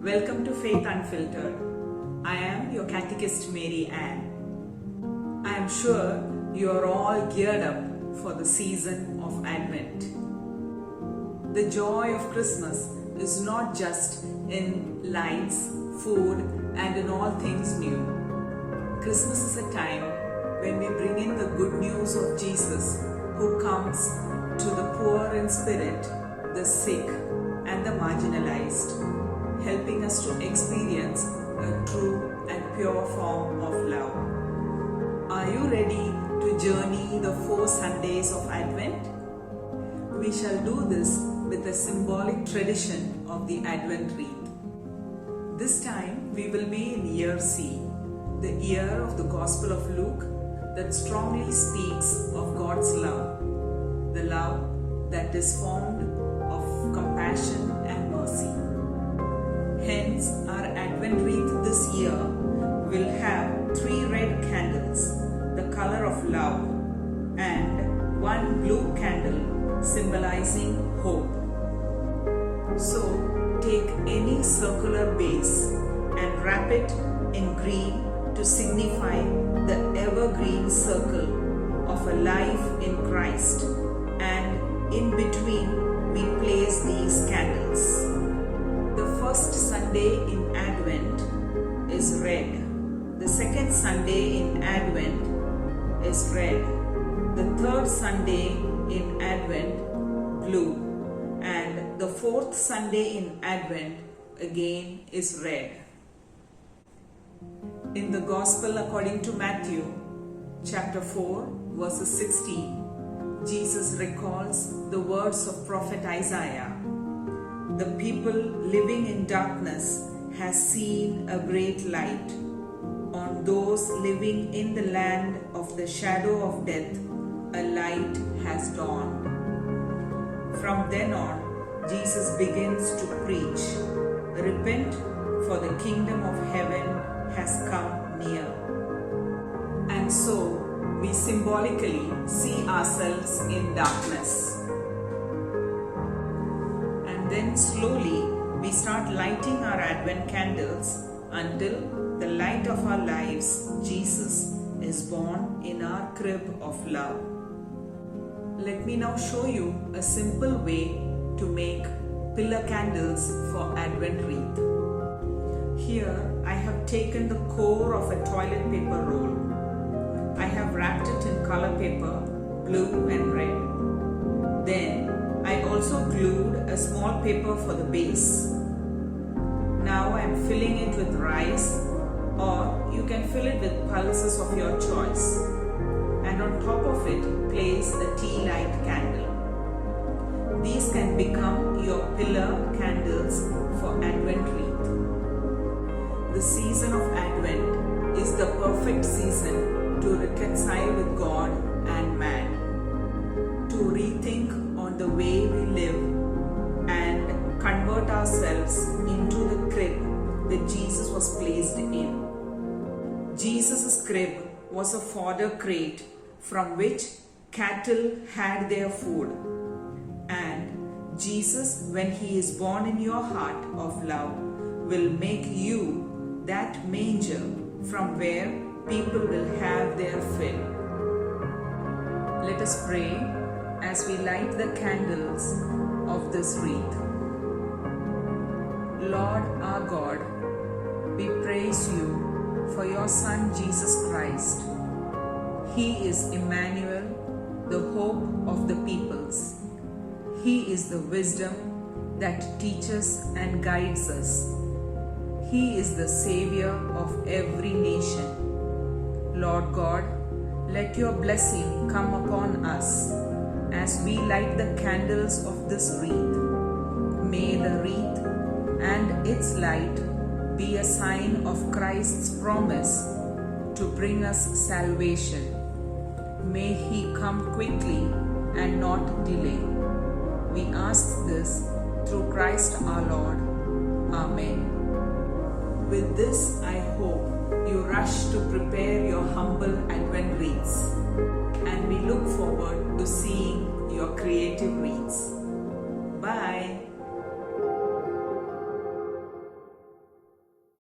Welcome to Faith Unfiltered. I am your Catechist Maryann. I am sure you are all geared up for the season of Advent. The joy of Christmas is not just in lights, food, and in all things new. Christmas is a time when we bring in the good news of Jesus, who comes to the poor in spirit, the sick, and the marginalized, helping us to experience a true and pure form of love. Are you ready to journey the 4 Sundays of Advent? We shall do this with a symbolic tradition of the Advent Wreath. This time we will be in year C, the year of the Gospel of Luke that strongly speaks of God's love, the love that is formed of compassion and mercy. Hence, our Advent Wreath this year will have 3 red candles, the color of love, and 1 blue candle symbolizing hope. So, take any circular base and wrap it in green to signify the evergreen circle of a life in Christ, and in between we place these candles. The first Sunday in Advent is red. The second Sunday in Advent is red. The third Sunday in Advent, blue. And the fourth Sunday in Advent again is red. In the Gospel according to Matthew, chapter 4, verses 16, Jesus recalls the words of prophet Isaiah. The people living in darkness has seen a great light. On those living in the land of the shadow of death, a light has dawned. From then on, Jesus begins to preach, "Repent, for the kingdom of heaven has come near." And so, we symbolically see ourselves in darkness. And then slowly, we start lighting our Advent candles until the light of our lives, Jesus, is born in our crib of love. Let me now show you a simple way to make pillar candles for Advent Wreath. Here I have taken the core of a toilet paper roll. I have wrapped it in color paper, blue and red. Then I also glued a small paper for the base. Now I am filling it with rice, or you can fill it with pulses of your choice. And on top of it, place a tea light candle. These can become your pillar candles for Advent Wreath. The season of Advent is the perfect season to reconcile with God and man, to rethink on the way we live and convert ourselves into the crib that Jesus was placed in. Jesus' crib was a fodder crate from which cattle had their food. And Jesus, when He is born in your heart of love, will make you that manger from where people will have their fill. Let us pray as we light the candles of this wreath. Lord our God, we praise you for your Son Jesus Christ. He is Emmanuel, the hope of the peoples. He is the wisdom that teaches and guides us. He is the Savior of every nation. Lord God, let your blessing come upon us as we light the candles of this wreath. May the wreath and its light be a sign of Christ's promise to bring us salvation. May He come quickly and not delay. We ask this through Christ our Lord. Amen. With this, I hope you rush to prepare your humble Advent wreaths, and we look forward to seeing your creative wreaths.